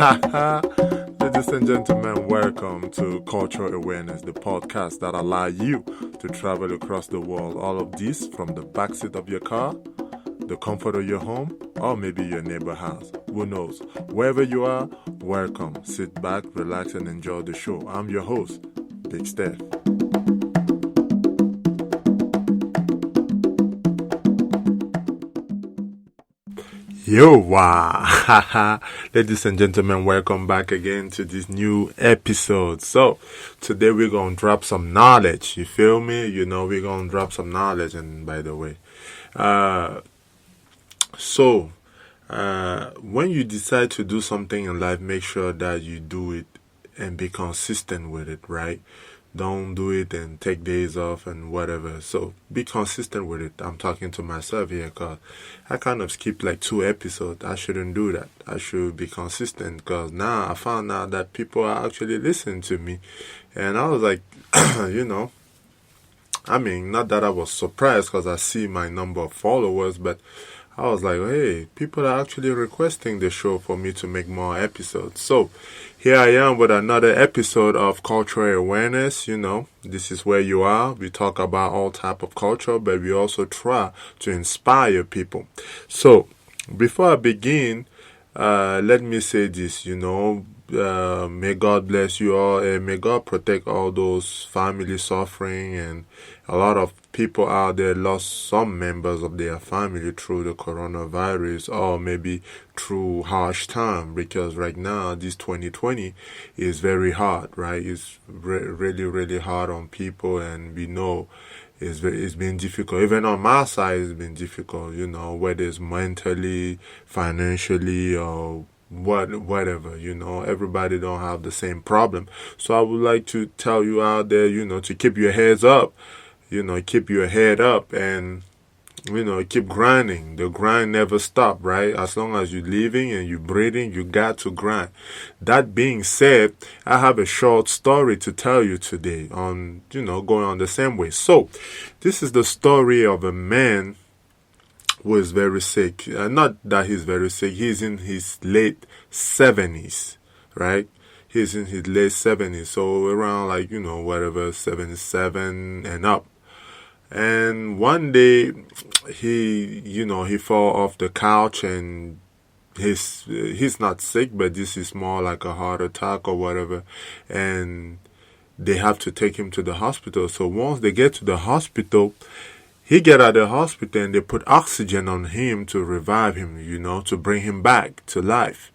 Ladies and gentlemen, welcome to Cultural Awareness, the podcast that allows you to travel across the world. All of this from the backseat of your car, the comfort of your home, or maybe your neighbor house. Who knows? Wherever you are, welcome. Sit back, relax, and enjoy the show. I'm your host, Big Steph. Yo, wow. Ladies and gentlemen, welcome back again to this new episode. So, today we're going to drop some knowledge. You feel me? You know, we're going to drop some knowledge. And by the way, when you decide to do something in life, make sure that you do it and be consistent with it, right? Don't do it and take days off and whatever. So be consistent with it. I'm talking to myself here because I kind of skipped like 2 episodes. I shouldn't do that. I should be consistent because now I found out that people are actually listening to me. And I was like, not that I was surprised because I see my number of followers, but I was like, hey, people are actually requesting the show for me to make more episodes. So here I am with another episode of Cultural Awareness. You know, this is where you are. We talk about all type of culture, but we also try to inspire people. So before I begin, let me say this, may God bless you all and may God protect all those families suffering, and a lot of people out there lost some members of their family through the coronavirus or maybe through harsh time, because right now this 2020 is very hard, right? It's really, really hard on people, and we know it's been difficult. Even on my side, it's been difficult, whether it's mentally, financially, or whatever, everybody don't have the same problem. So I would like to tell you out there, to keep your heads up, keep your head up and, keep grinding. The grind never stop, right? As long as you're living and you're breathing, you got to grind. That being said, I have a short story to tell you today on, going on the same way. So this is the story of a man who is very sick. Not that he's very sick. He's in his late 70s, right? He's in his late 70s. So around 77 and up. And one day he fall off the couch, and he's not sick, but this is more like a heart attack or whatever. And they have to take him to the hospital. So once they get to the hospital, he get out of the hospital and they put oxygen on him to revive him, to bring him back to life.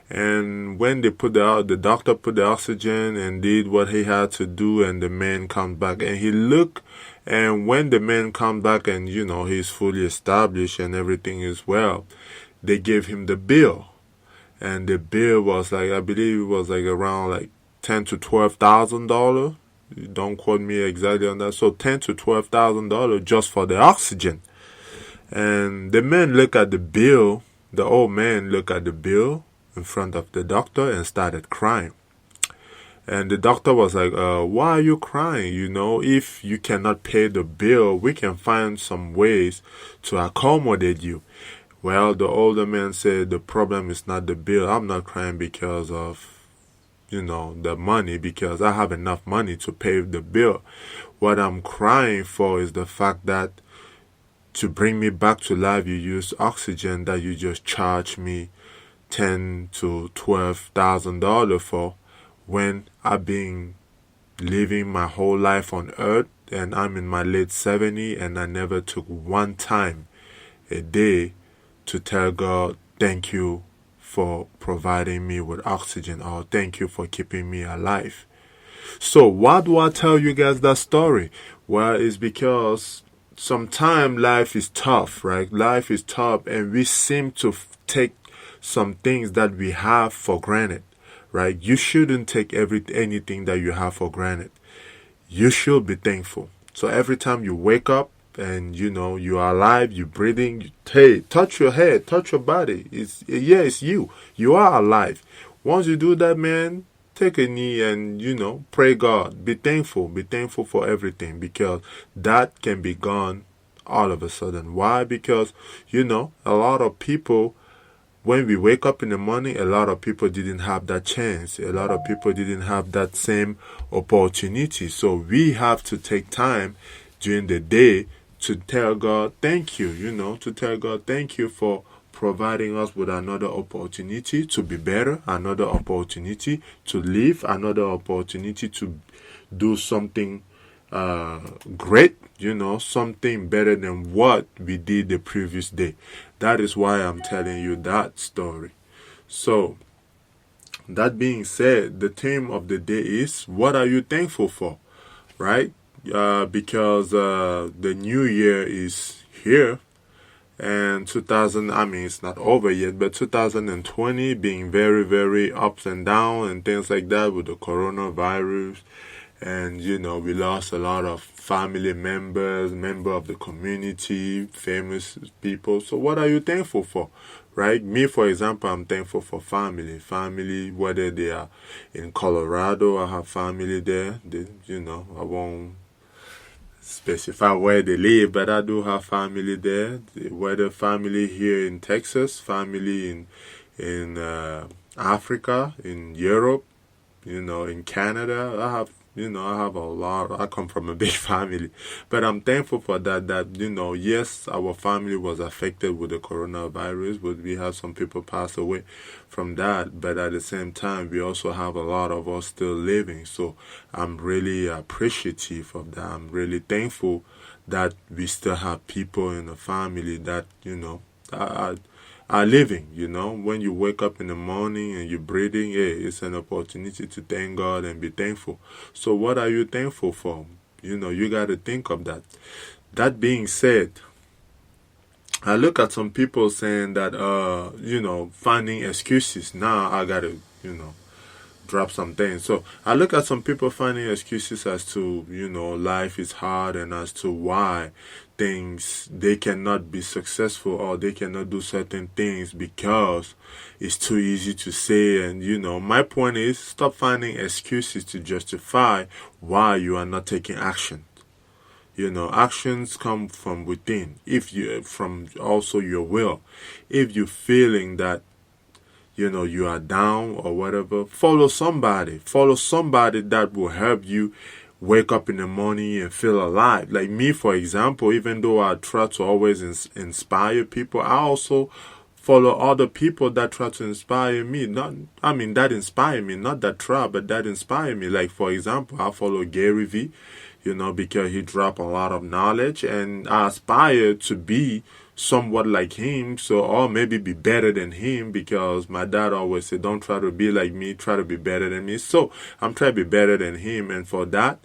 And when they the doctor put the oxygen and did what he had to do, and the man comes back and he look, and when the man comes back and, he's fully established and everything is well, they gave him the bill. And the bill was I believe it was around $10,000 to $12,000. Don't quote me exactly on that. So $10,000 to $12,000 just for the oxygen. And the man looked at the bill. The old man looked at the bill in front of the doctor and started crying. And the doctor was like, why are you crying? If you cannot pay the bill, we can find some ways to accommodate you. Well, the older man said, the problem is not the bill. I'm not crying because of the money, because I have enough money to pay the bill. What I'm crying for is the fact that to bring me back to life, you use oxygen that you just charge me $10,000 to $12,000 for, when I've been living my whole life on earth and I'm in my late 70s, and I never took one time a day to tell God, thank you for providing me with oxygen, or thank you for keeping me alive. So why do I tell you guys that story? Well, it's because sometimes life is tough, right? Life is tough, and we seem to take some things that we have for granted, right? You shouldn't take anything that you have for granted. You should be thankful. So every time you wake up and you are alive, you're breathing, hey, touch your head, touch your body. It's you. You are alive. Once you do that, man, take a knee and, pray God. Be thankful. Be thankful for everything, because that can be gone all of a sudden. Why? Because, a lot of people when we wake up in the morning, a lot of people didn't have that chance. A lot of people didn't have that same opportunity. So we have to take time during the day to tell God thank you, to tell God thank you for providing us with another opportunity to be better, another opportunity to live, another opportunity to do something great, something better than what we did the previous day. That is why I'm telling you that story. So, that being said, the theme of the day is, what are you thankful for? Right? Because the new year is here, and it's not over yet, but 2020 being very, very ups and down and things like that with the coronavirus. And, we lost a lot of family members, member of the community, famous people. So what are you thankful for? Right? Me, for example, I'm thankful for family. Family, whether they are in Colorado, I have family there. I won't specify where they live, but I do have family there. Whether family here in Texas, family in Africa, in Europe, in Canada, I have a lot. I come from a big family, but I'm thankful for that, yes, our family was affected with the coronavirus, but we have some people pass away from that, but at the same time, we also have a lot of us still living, so I'm really appreciative of that. I'm really thankful that we still have people in the family that, are living. When you wake up in the morning and you're breathing, it's an opportunity to thank God and be thankful. So what are you thankful for? You got to think of that. That being said, I look at some people saying that, finding excuses. Now I got to, drop some things. So I look at some people finding excuses as to, life is hard and as to why they cannot be successful or they cannot do certain things because it's too easy to say. And, my point is, stop finding excuses to justify why you are not taking action. Actions come from within. From also your will. If you're feeling that, you are down or whatever, follow somebody that will help you wake up in the morning and feel alive. Like me, for example, even though I try to always inspire people, I also follow other people that try to inspire me. That inspire me, not that try, but that inspire me. Like, for example, I follow Gary Vee, because he dropped a lot of knowledge, and I aspire to be somewhat like him, or maybe be better than him, because my dad always said, don't try to be like me, try to be better than me. So I'm trying to be better than him, and for that,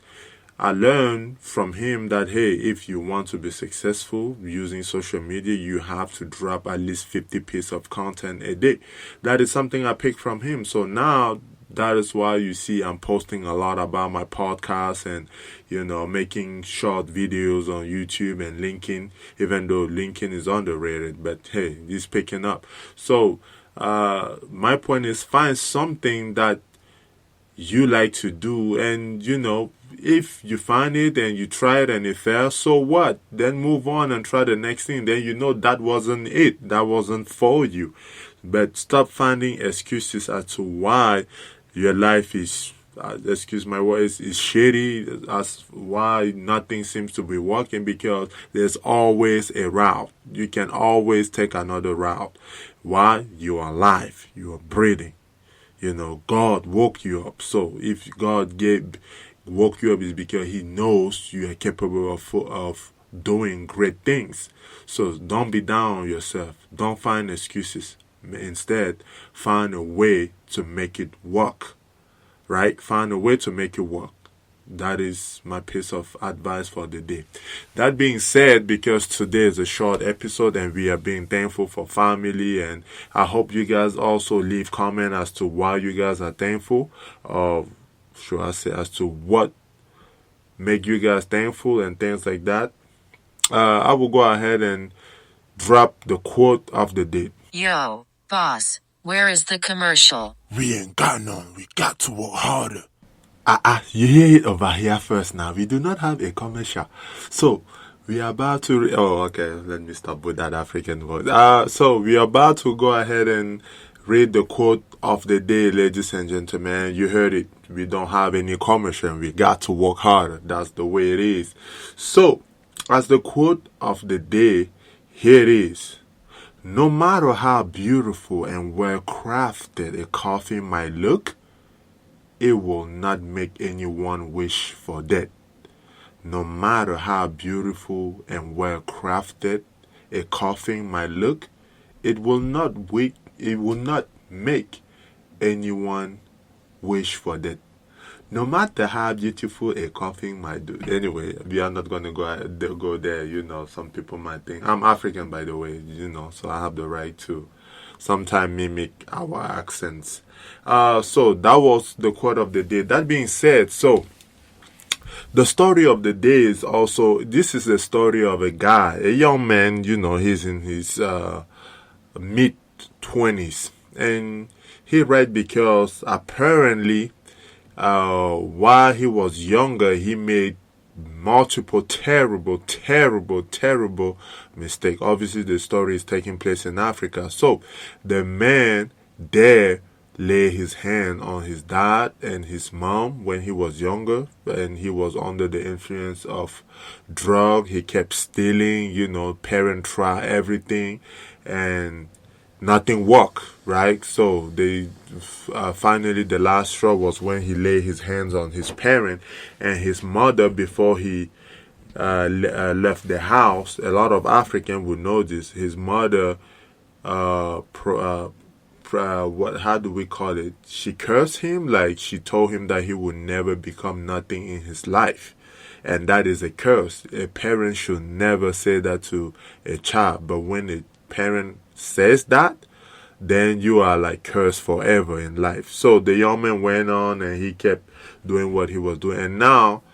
I learned from him that, hey, if you want to be successful using social media, you have to drop at least 50 pieces of content a day. That is something I picked from him. So now, that is why you see I'm posting a lot about my podcast and, making short videos on YouTube and LinkedIn, even though LinkedIn is underrated, but hey, it's picking up. So, my point is, find something that you like to do, and, if you find it and you try it and it fails, so what? Then move on and try the next thing. Then that wasn't it. That wasn't for you. But stop finding excuses as to why your life is, excuse my words, is shitty, as why nothing seems to be working, because there's always a route. You can always take another route. Why? You are alive. You are breathing. God woke you up. So if God woke you up, is because He knows you are capable of doing great things. So don't be down on yourself. Don't find excuses. Instead, find a way to make it work. Right? Find a way to make it work. That is my piece of advice for the day. That being said, because today is a short episode and we are being thankful for family, and I hope you guys also leave comment as to why you guys are thankful, or should I say as to what make you guys thankful and things like that. I will go ahead and drop the quote of the day. Yo, boss, where is the commercial? We ain't got none. We got to work harder. You hear it over here first now. We do not have a commercial. So, We are about to. Oh, okay. Let me stop with that African voice. So we are about to go ahead and read the quote of the day, ladies and gentlemen. You heard it. We don't have any commercial. We got to work harder. That's the way it is. So, as the quote of the day, here it is. No matter how beautiful and well crafted a coffin might look, it will not make anyone wish for death. No matter how beautiful and well crafted a coffin might look, it will not make anyone wish for death. No matter how beautiful a coffin might do. Anyway, we are not going to go there. You know, some people might think I'm African, by the way. You know, so I have the right to sometimes mimic our accents. So that was the quote of the day. That being said, so the story of the day is also, this is the story of a guy, a young man, you know, he's in his mid-20s. And he read because apparently while he was younger, he made multiple terrible mistakes. Obviously, the story is taking place in Africa. So the man there lay his hand on his dad and his mom when he was younger, and he was under the influence of drug. He kept stealing, you know, parent try everything, and nothing worked, right? So they finally, the last straw was when he laid his hands on his parent and his mother before he left the house. A lot of Africans would know this. His mother how do we call it? She cursed him, like she told him that he would never become nothing in his life. And that is a curse. A parent should never say that to a child. But when a parent says that, then you are like cursed forever in life. So the young man went on and he kept doing what he was doing. And now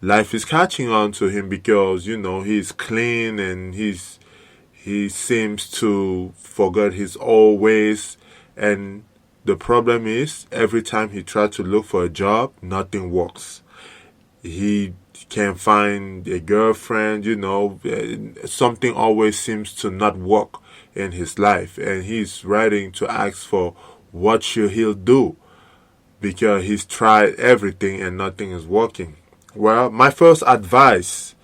life is catching on to him because, you know, he's clean and he seems to forget his old ways. And the problem is, every time he tries to look for a job, nothing works. He can't find a girlfriend, you know, something always seems to not work in his life. And he's writing to ask for what should he do, because he's tried everything and nothing is working. Well, my first advice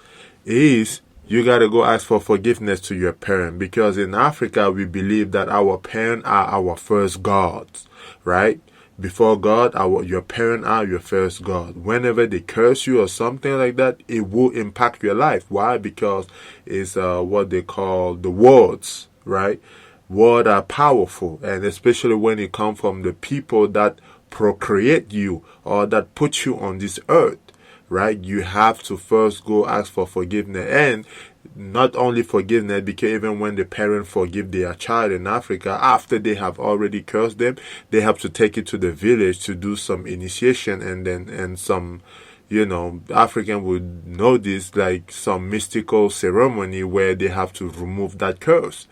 is, you got to go ask for forgiveness to your parent, because in Africa, we believe that our parents are our first gods, right? Before God, your parents are your first God. Whenever they curse you or something like that, it will impact your life. Why? Because it's what they call the words, right? Words are powerful, and especially when it comes from the people that procreate you or that put you on this earth. Right? You have to first go ask for forgiveness, and not only forgiveness, because even when the parents forgive their child in Africa, after they have already cursed them, they have to take it to the village to do some initiation, and some, you know, African would know this, like some mystical ceremony where they have to remove that curse.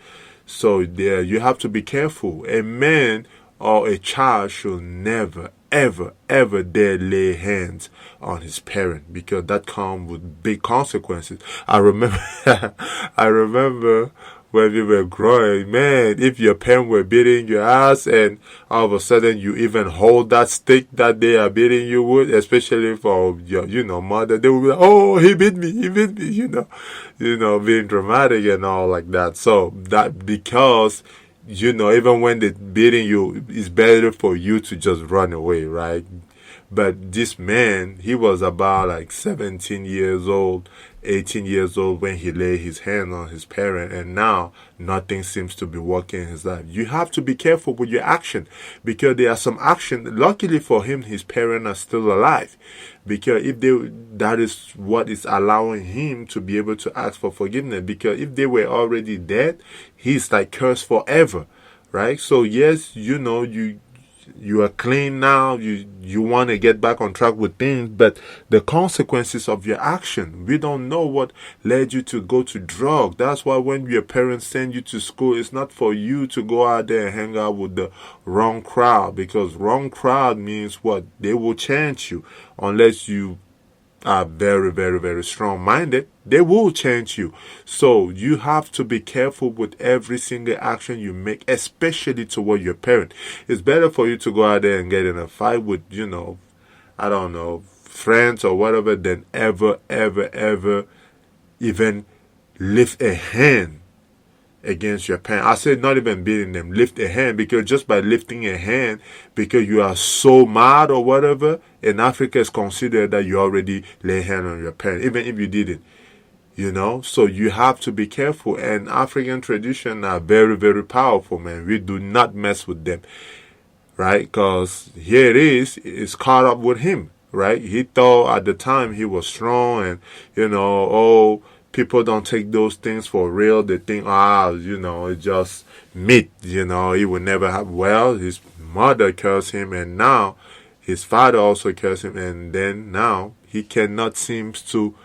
So there, you have to be careful. A man or a child should never, ever dare lay hands on his parent, because that comes with big consequences. I remember when we were growing, man, if your parent were beating your ass and all of a sudden you even hold that stick that they are beating you with, especially for your, you know, mother, they will be like, oh, he beat me, you know, being dramatic and all like that. So that, because, you know, even when they're beating you, it's better for you to just run away, right? But this man, he was about like 17 years old, 18 years old when he laid his hand on his parent, and now nothing seems to be working in his life. You have to be careful with your action, because there are some action. Luckily for him, his parents are still alive, because that is what is allowing him to be able to ask for forgiveness. Because if they were already dead, he's like cursed forever, right? So yes, you know, you are clean now, you want to get back on track with things, but the consequences of your action, we don't know what led you to go to drug. That's why when your parents send you to school, it's not for you to go out there and hang out with the wrong crowd, because wrong crowd means what? They will change you unless you are very, very, very strong-minded, they will change you. So you have to be careful with every single action you make, especially toward your parent. It's better for you to go out there and get in a fight with, I don't know, friends or whatever, than ever, ever, ever even lift a hand against your parents. I said not even beating them, lift a hand, because just by lifting a hand, because you are so mad or whatever, in Africa it's considered that you already lay hand on your parent, even if you didn't. So you have to be careful, and African traditions are very, very powerful, man. We do not mess with them, right? Because here it is, it's caught up with him, right? He thought at the time he was strong, and, people don't take those things for real. They think, it's just meat, he will never have. Well, his mother cursed him, and now his father also cursed him, and then now he cannot seem to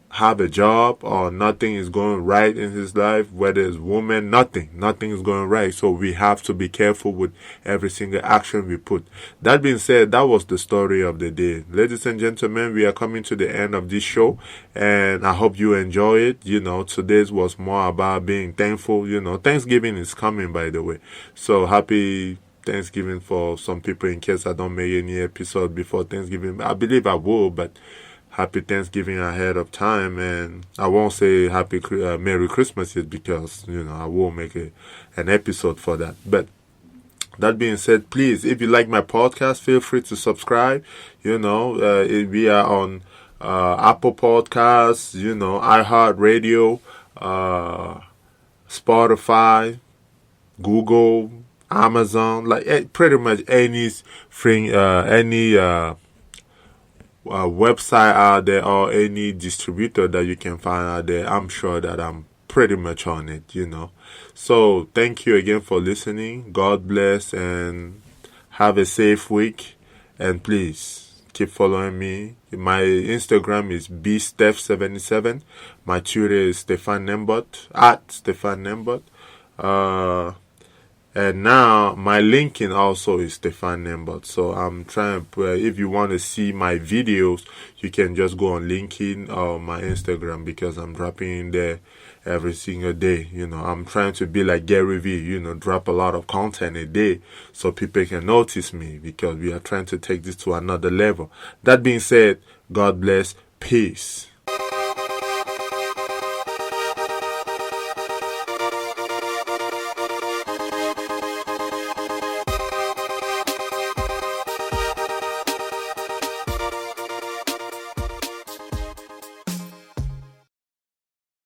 have a job, or nothing is going right in his life, whether it's woman, nothing is going right. So we have to be careful with every single action we put. That being said, that was the story of the day. Ladies and gentlemen, we are coming to the end of this show, and I hope you enjoy it. Today's was more about being thankful. Thanksgiving is coming, by the way. So happy Thanksgiving for some people, in case I don't make any episode before Thanksgiving. I believe I will, but happy Thanksgiving ahead of time, and I won't say happy Merry Christmas yet, because I will make an episode for that. But that being said, please, if you like my podcast, feel free to subscribe. We are on Apple Podcasts, iHeartRadio, Spotify, Google, Amazon, like pretty much any website out there, or any distributor that you can find out there. I'm sure that I'm pretty much on it, So thank you again for listening. God bless, and have a safe week. And please keep following me. My Instagram is bsteph77. My Twitter is Stefan Nembot, @Stefan Nembot. And now my LinkedIn also is Stefan Nembot. So I'm trying to, if you want to see my videos, you can just go on LinkedIn or my Instagram, because I'm dropping in there every single day. I'm trying to be like Gary Vee, drop a lot of content a day so people can notice me, because we are trying to take this to another level. That being said, God bless. Peace.